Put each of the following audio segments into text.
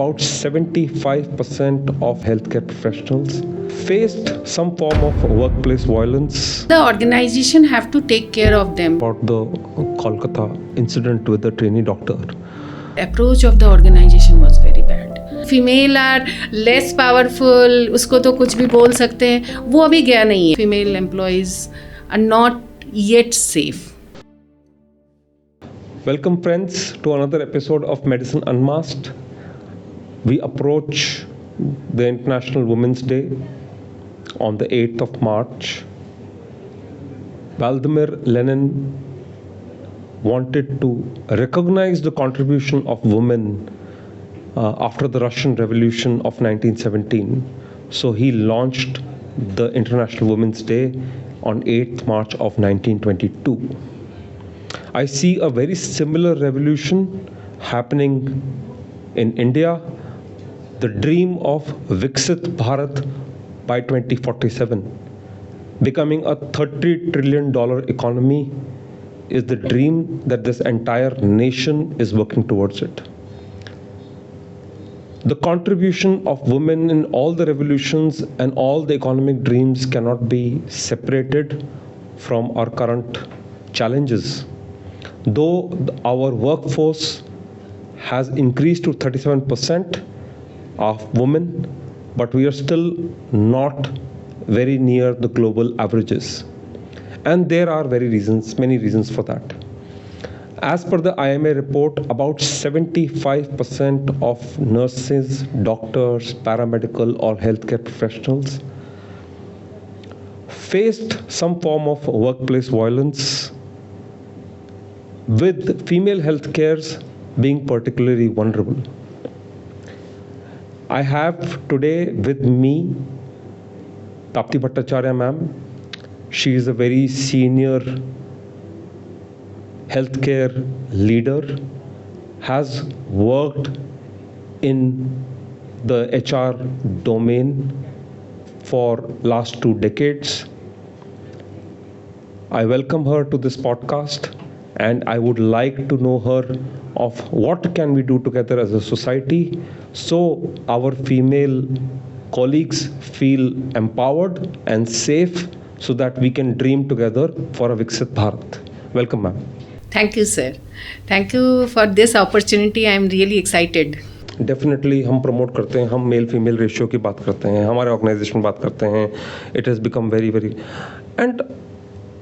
About 75% of healthcare professionals faced some form of workplace violence. The organization have to take care of them. About the Kolkata incident with the trainee doctor. Approach of the organization was very bad. Female are less powerful, उसको तो कुछ भी बोल सकते हैं, वो अभी गया नहीं है. Female employees are not yet safe. Welcome friends to another episode of Medicine Unmasked. We approach the International Women's Day on the 8th of March. Vladimir Lenin wanted to recognize the contribution of women after the Russian Revolution of 1917. So he launched the International Women's Day on 8th March of 1922. I see a very similar revolution happening in India. The dream of Viksit Bharat by 2047, becoming a $30 trillion economy, is the dream that this entire nation is working towards it. The contribution of women in all the revolutions and all the economic dreams cannot be separated from our current challenges. Though our workforce has increased to 37% of women, but we are still not very near the global averages. And there are many reasons for that. As per the IMA report, about 75% of nurses, doctors, paramedical or healthcare professionals faced some form of workplace violence, with female healthcares being particularly vulnerable. I have today with me Tapti Bhattacharya ma'am. She is a very senior healthcare leader, has worked in the HR domain for last 2 decades. I welcome her to this podcast, and I would like to know her of what can we do together as a society so our female colleagues feel empowered and safe, so that we can dream together for a Viksit Bharat. Welcome, ma'am. Thank you, sir. Thank you for this opportunity. I am really excited. Definitely हम promote करते हैं, हम male female ratio की बात करते हैं, हमारे organisation बात करते हैं. It has become very and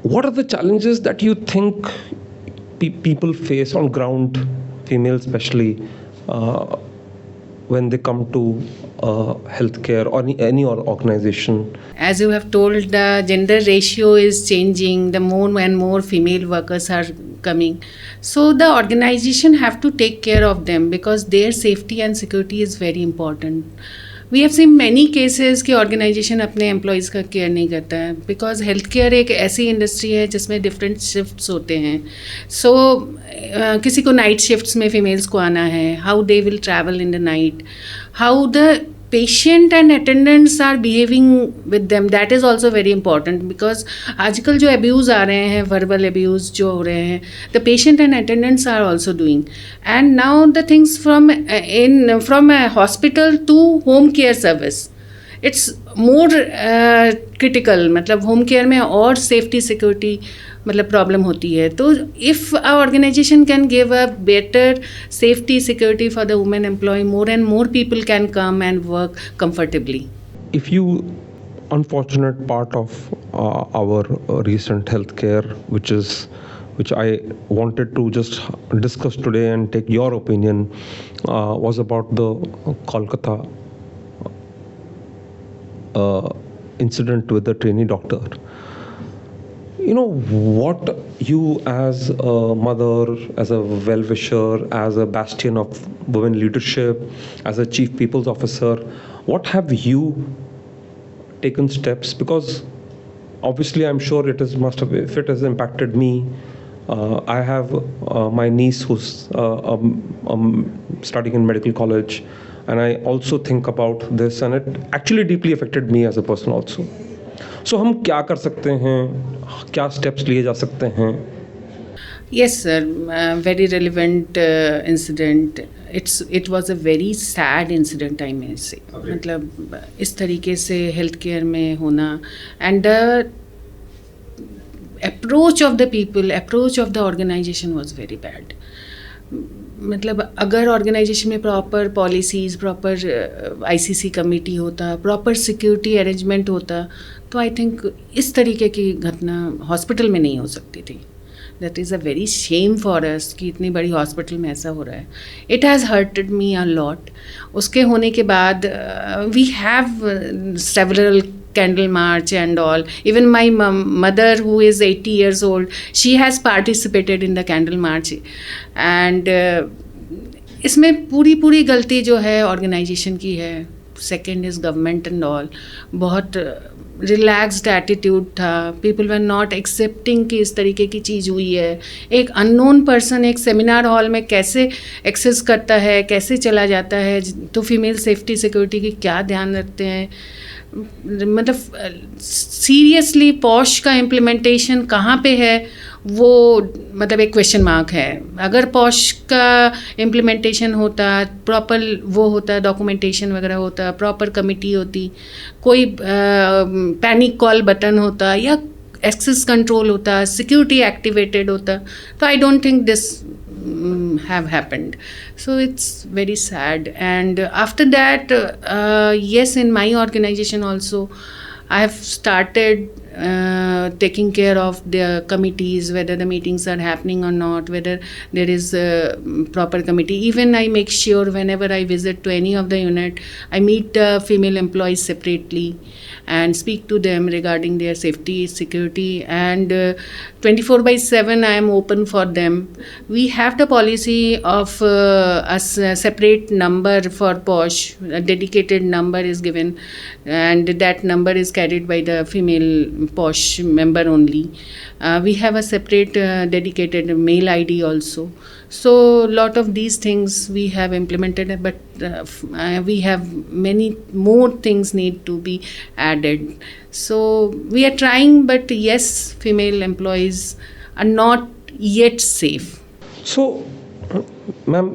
what are the challenges that you think people face on ground, females especially, when they come to healthcare or any organization? As you have told, the gender ratio is changing. The more and more female workers are coming. So the organization have to take care of them because their safety and security is very important. We have seen many cases कि organisation अपने employees का care नहीं करता है, because health care एक ऐसी industry है जिसमें डिफरेंट शिफ्ट्स होते हैं. सो किसी को नाइट शिफ्ट्स में फीमेल्स को आना है, how they will travel in the night, how the patient and attendants are behaving with them, that is also very important. Because आजकल जो अब्यूज़ आ रहे हैं, वर्बल अब्यूज़ जो हो रहे हैं, the patient and attendants are also doing. And now the things from hospital to home care service, it's more critical. मतलब home care में और सेफ्टी सिक्योरिटी मतलब प्रॉब्लम होती है. तो if a organisation can give a better safety security for the women employ, more and more people can come and work comfortably. If you unfortunate part of our recent healthcare, which I wanted to just discuss today and take your opinion, was about the Kolkata incident with the trainee doctor. You know, what you as a mother, as a well-wisher, as a bastion of women leadership, as a chief people's officer, what have you taken steps? Because obviously I'm sure if it has impacted me, I have my niece who's studying in medical college, and I also think about this, and it actually deeply affected me as a person also. So हम क्या कर सकते हैं, क्या steps लिए जा सकते हैं? Yes, sir. Very relevant incident. It was a very sad incident I may say. मतलब इस तरीके से हेल्थ केयर में होना and the approach of the people, approach of the organization was very bad. मतलब अगर ऑर्गेनाइजेशन में proper policies, proper ICC committee होता, प्रॉपर सिक्योरिटी अरेंजमेंट होता, तो आई थिंक इस तरीके की घटना हॉस्पिटल में नहीं हो सकती थी. That is a very shame for us कि इतनी बड़ी हॉस्पिटल में ऐसा हो रहा है. It has hurted me a lot. उसके होने के बाद we have several candle march and all. Even my mother, who is 80 years old, she has participated in the candle march. And इसमें पूरी गलती जो है ऑर्गेनाइजेशन की है. Second is government and all. बहुत रिलैक्स्ड एटीट्यूड था. पीपल वर नॉट एक्सेप्टिंग कि इस तरीके की चीज़ हुई है. एक अननोन पर्सन एक सेमिनार हॉल में कैसे एक्सेस करता है, कैसे चला जाता है, तो फीमेल सेफ्टी सिक्योरिटी की क्या ध्यान रखते हैं. मतलब सीरियसली पॉश का इम्प्लीमेंटेशन कहाँ पे है वो मतलब एक क्वेश्चन मार्क है. अगर पॉश का इम्प्लीमेंटेशन होता, प्रॉपर वो होता, डॉक्यूमेंटेशन वगैरह होता, प्रॉपर कमिटी होती, कोई पैनिक कॉल बटन होता या एक्सेस कंट्रोल होता, सिक्योरिटी एक्टिवेटेड होता, तो I don't think this have happened. So it's very sad. And after that, yes, in my organization also I have started taking care of the committees, whether the meetings are happening or not, whether there is a proper committee. Even I make sure whenever I visit to any of the unit, I meet the female employees separately and speak to them regarding their safety, security, and 24/7 I am open for them. We have the policy of a separate number for POSH. A dedicated number is given, and that number is carried by the female POSH member only. We have a separate dedicated mail ID also. So lot of these things we have implemented, but we have many more things need to be added. So we are trying, but yes, female employees are not yet safe. So ma'am,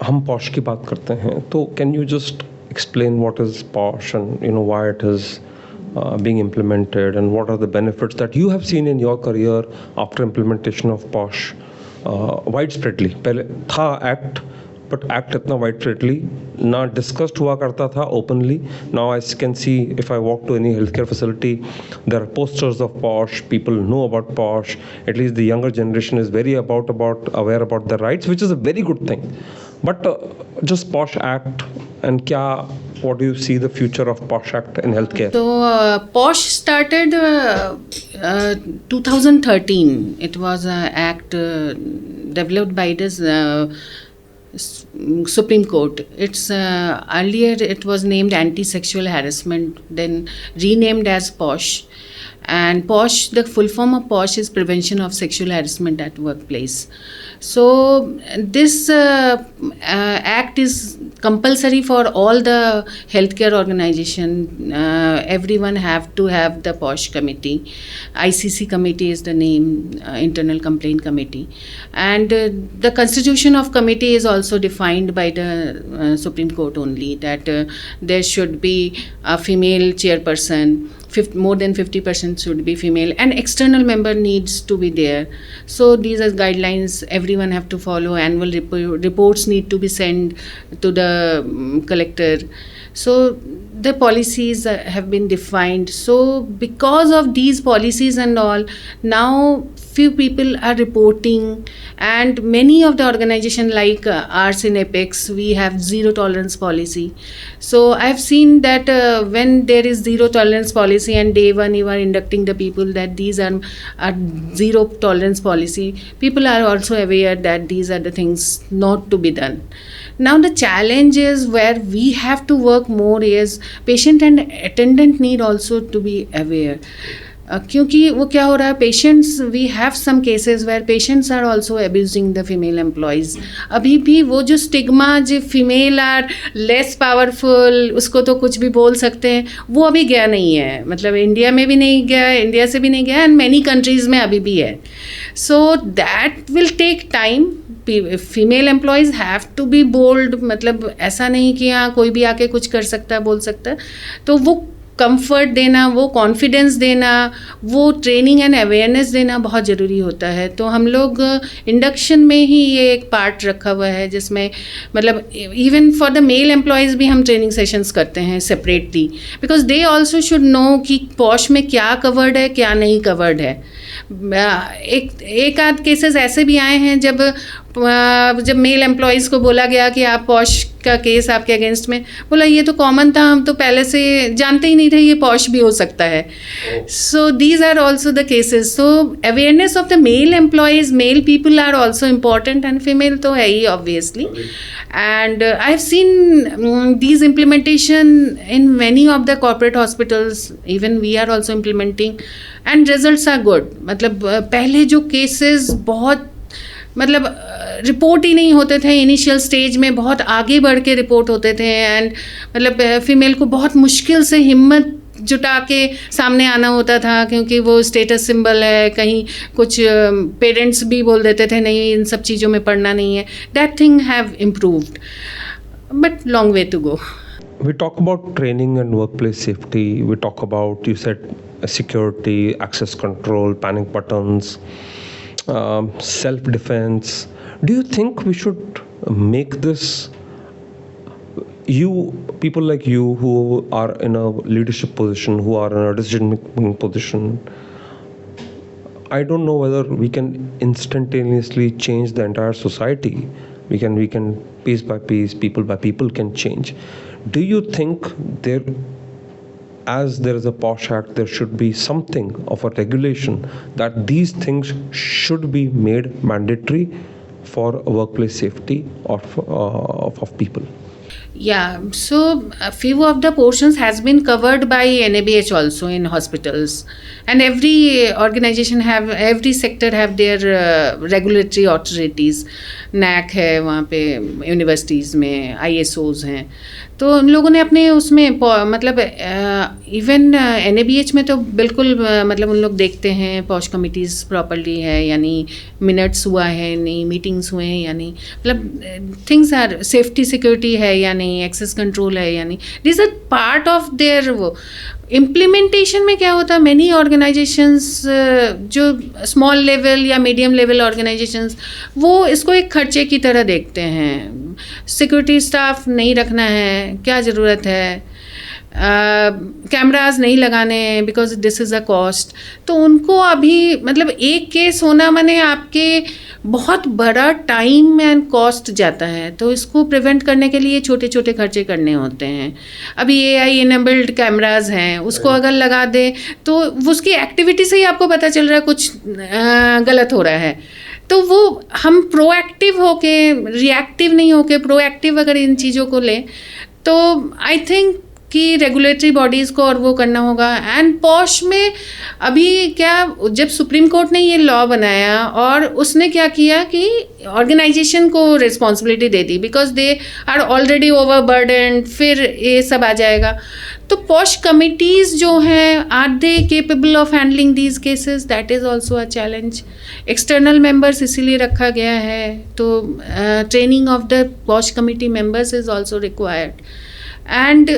हम posh की बात करते हैं, तो can you just explain what is POSH and why it is being implemented and what are the benefits that you have seen in your career after implementation of POSH widespreadly. पहले था act, but act इतना widespreadly ना discussed हुआ करता था openly. Now I can see if I walk to any healthcare facility, there are posters of POSH. People know about POSH. At least the younger generation is very aware about their rights, which is a very good thing. But just POSH Act and what do you see the future of POSH Act in healthcare? So POSH started 2013. It was an act developed by this Supreme Court. It's earlier it was named anti-sexual harassment, then renamed as POSH. And POSH, the full form of POSH is prevention of sexual harassment at workplace. So this act is compulsory for all the healthcare organization. Everyone have to have the POSH committee. ICC committee is the name, Internal Complaint Committee. And the constitution of committee is also defined by the Supreme Court only, that there should be a female chairperson. More than 50% should be female, and external member needs to be there. So these are guidelines everyone have to follow. Annual reports need to be sent to the collector. So the policies have been defined. So because of these policies and all, now few people are reporting, and many of the organization like ours in Apex, we have zero tolerance policy. So I have seen that when there is zero tolerance policy and day one you are inducting the people that these are zero tolerance policy, people are also aware that these are the things not to be done. Now the challenge is where we have to work more is patient and attendant need also to be aware. क्योंकि वो क्या हो रहा है, patients, we have some cases where patients are also abusing the female employees. अभी भी वो जो स्टिग्मा जो फीमेल आर लेस पावरफुल, उसको तो कुछ भी बोल सकते हैं, वो अभी गया नहीं है. मतलब इंडिया में भी नहीं गया, इंडिया से भी नहीं गया, एंड मैनी कंट्रीज़ में अभी भी है. So that will take time, female employees have to be bold, मतलब ऐसा नहीं कि हाँ कोई भी आके कुछ कर सकता है, बोल सकता है. तो वो कंफर्ट देना, वो कॉन्फिडेंस देना, वो ट्रेनिंग एंड अवेयरनेस देना बहुत ज़रूरी होता है. तो हम लोग इंडक्शन में ही ये एक पार्ट रखा हुआ है जिसमें मतलब even for the male employees भी हम ट्रेनिंग सेशंस करते हैं separately, because they also should know कि पॉश में क्या कवर्ड है, क्या नहीं कवर्ड है. एक आध केसेस ऐसे भी आए हैं जब मेल एम्प्लॉयज़ को बोला गया कि आप पॉश का केस आपके अगेंस्ट में, बोला ये तो कॉमन था, हम तो पहले से जानते ही नहीं थे ये पॉश भी हो सकता है. So these are also the cases. So awareness of the male employees, male people are also important, and female तो है ही obviously. And I have seen these implementation in many of the corporate hospitals. Even we are also implementing, and results are good. मतलब पहले जो cases बहुत मतलब report ही नहीं होते थे इनिशियल स्टेज में, बहुत आगे बढ़ के रिपोर्ट होते थे. एंड मतलब फीमेल को बहुत मुश्किल से हिम्मत जुटा के सामने आना होता था, क्योंकि वो स्टेटस सिंबल है. कहीं कुछ पेरेंट्स भी बोल देते थे नहीं इन सब चीज़ों में पढ़ना नहीं है. That thing have improved, but long way to go. We talk about training and workplace safety. We talk about, you said, security, access control, panic buttons, self-defense. Do you think we should make this, you people like you who are in a leadership position, who are in a decision-making position, I don't know whether we can instantaneously change the entire society. We can piece by piece, people by people can change. Do you think as there is a POSH Act, there should be something of a regulation that these things should be made mandatory for workplace safety of people? Yeah, so a few of the portions has been covered by NABH also in hospitals, and every organization have, every sector have their regulatory authorities. NAC है वहाँ पे, universities में ISOs हैं. तो उन लोगों ने अपने उसमें मतलब इवन NABH में तो बिल्कुल मतलब उन लोग देखते हैं पॉश कमिटीज़ प्रॉपरली है या नहीं, मिनट्स हुआ है नहीं, मीटिंग्स हुए हैं या नहीं, मतलब थिंग्स आर, सेफ्टी सिक्योरिटी है या नहीं, एक्सेस कंट्रोल है या नहीं. This are part of there. वो इम्प्लीमेंटेशन में क्या होता है, मैनी ऑर्गेनाइजेशंस जो स्मॉल लेवल या मीडियम लेवल ऑर्गेनाइजेशंस, वो इसको एक खर्चे की तरह देखते हैं. सिक्योरिटी स्टाफ नहीं रखना है, क्या ज़रूरत है, कैमराज नहीं लगाने because this is a cost. तो उनको अभी मतलब एक केस होना माने आपके बहुत बड़ा टाइम एंड कॉस्ट जाता है. तो इसको प्रिवेंट करने के लिए छोटे छोटे खर्चे करने होते हैं. अभी AI इनेबल्ड कैमराज हैं, उसको अगर लगा दे तो उसकी एक्टिविटी से ही आपको पता चल रहा है कुछ गलत हो रहा है. तो वो हम प्रोएक्टिव होके, रिएक्टिव नहीं होके प्रोएक्टिव अगर इन चीज़ों को लें तो आई थिंक कि रेगुलेटरी बॉडीज़ को और वो करना होगा. एंड पॉश में अभी क्या, जब सुप्रीम कोर्ट ने ये लॉ बनाया और उसने क्या किया कि ऑर्गेनाइजेशन को रिस्पॉन्सिबिलिटी दे दी, because they are already overburdened, फिर ये सब आ जाएगा. तो पॉश कमिटीज़ जो हैं, are they capable of handling these cases, that is also a challenge. External members इसीलिए रखा गया है. तो training of the POSH committee members is also required. And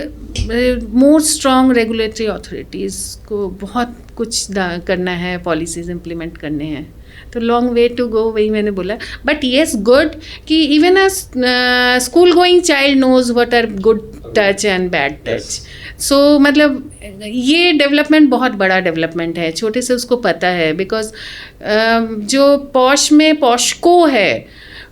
more strong regulatory authorities को बहुत कुछ करना है, पॉलिसीज़ इम्प्लीमेंट करने हैं. तो लॉन्ग वे टू गो, वही मैंने बोला. बट येस, गुड कि even a school going child knows what are good touch and bad touch. So मतलब ये डेवलपमेंट बहुत बड़ा डेवलपमेंट है, छोटे से उसको पता है. बिकॉज जो पॉश में पॉशको है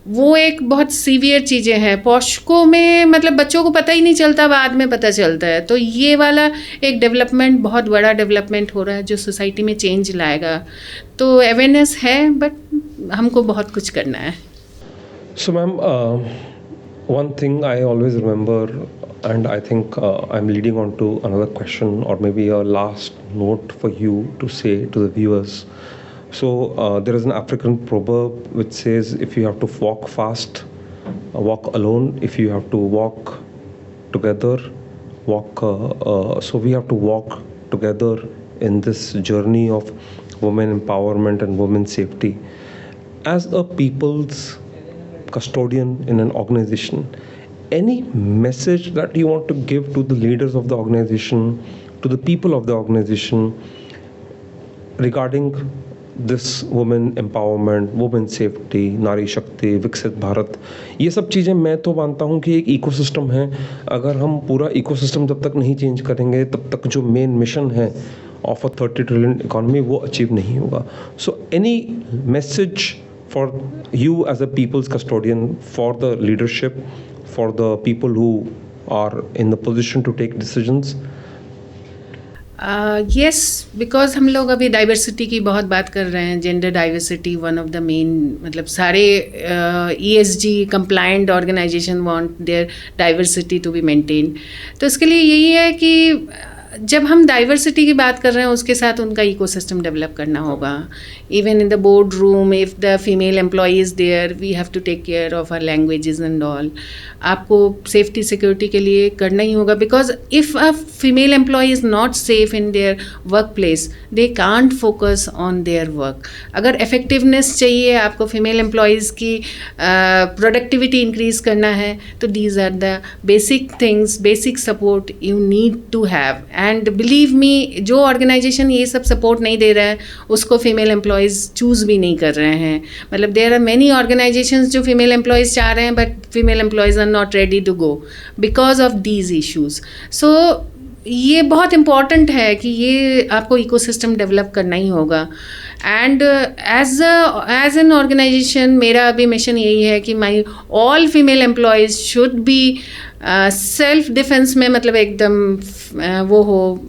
वो एक बहुत सीवियर चीज़ें हैं. पॉशको में मतलब बच्चों को पता ही नहीं चलता, बाद में पता चलता है. तो ये वाला एक डेवलपमेंट, बहुत बड़ा डेवलपमेंट हो रहा है जो सोसाइटी में चेंज लाएगा. तो अवेयरनेस है, बट हमको बहुत कुछ करना है. So ma'am, one thing I always remember, and I think I'm leading on to another question or maybe a last note for you to say to the viewers. So there is an African proverb which says, if you have to walk fast, walk alone. If you have to walk together, walk. So we have to walk together in this journey of women empowerment and women safety. As a people's custodian in an organization, any message that you want to give to the leaders of the organization, to the people of the organization regarding this women empowerment, women safety, नारी शक्ति, विकसित भारत, ये सब चीज़ें मैं तो मानता हूँ कि एक इकोसिस्टम है. अगर हम पूरा इकोसिस्टम जब तक नहीं चेंज करेंगे तब तक जो मेन मिशन है ऑफ अ 30 ट्रिलियन इकोनॉमी वो अचीव नहीं होगा. So any message for you as a people's custodian, for the leadership, for the people who are in the position to take decisions? Yes, because हम लोग अभी diversity की बहुत बात कर रहे हैं. Gender diversity one of the main, मतलब सारे ESG compliant organisation want their diversity to be maintain. तो इसके लिए यही है कि जब हम डाइवर्सिटी की बात कर रहे हैं उसके साथ उनका इकोसिस्टम डेवलप करना होगा. Even in the board room, if the female employee is there, we have to take care of our languages and all. आपको सेफ्टी सिक्योरिटी के लिए करना ही होगा, because if a female employee is not safe in their work place, they can't focus on their work. अगर effectiveness चाहिए, आपको female employees की प्रोडक्टिविटी इंक्रीज़ करना है, तो these are the basic things, basic support you need to have. And believe me, जो organisation ये सब सपोर्ट नहीं दे रहा है उसको फीमेल एम्प्लॉयज़ चूज़ भी नहीं कर रहे हैं. मतलब देयर आर मैनी ऑर्गेनाइजेशंस जो फीमेल एम्प्लॉयज़ चाह रहे हैं, but female employees are not ready to go because of these issues. So ये बहुत इम्पॉर्टेंट है कि ये आपको इकोसिस्टम डेवलप करना ही होगा. एंड एज एन ऑर्गेनाइजेशन मेरा अभी मिशन यही है कि my all female employees should be self defence में, मतलब एकदम वो हो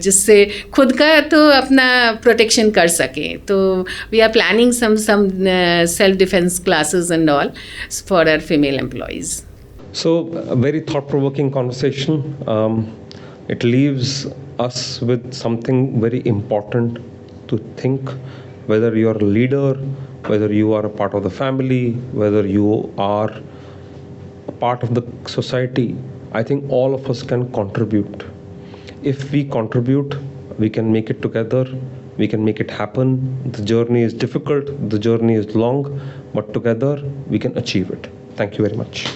जिससे खुद का तो अपना प्रोटेक्शन कर सकें. तो we are planning some self defence classes and all for our female employees. So, a very thought-provoking conversation. It leaves us with something very important to think, whether you are a leader, whether you are a part of the family, whether you are a part of the society. I think all of us can contribute. If we contribute, we can make it together, we can make it happen. The journey is difficult, the journey is long, but together we can achieve it. Thank you very much.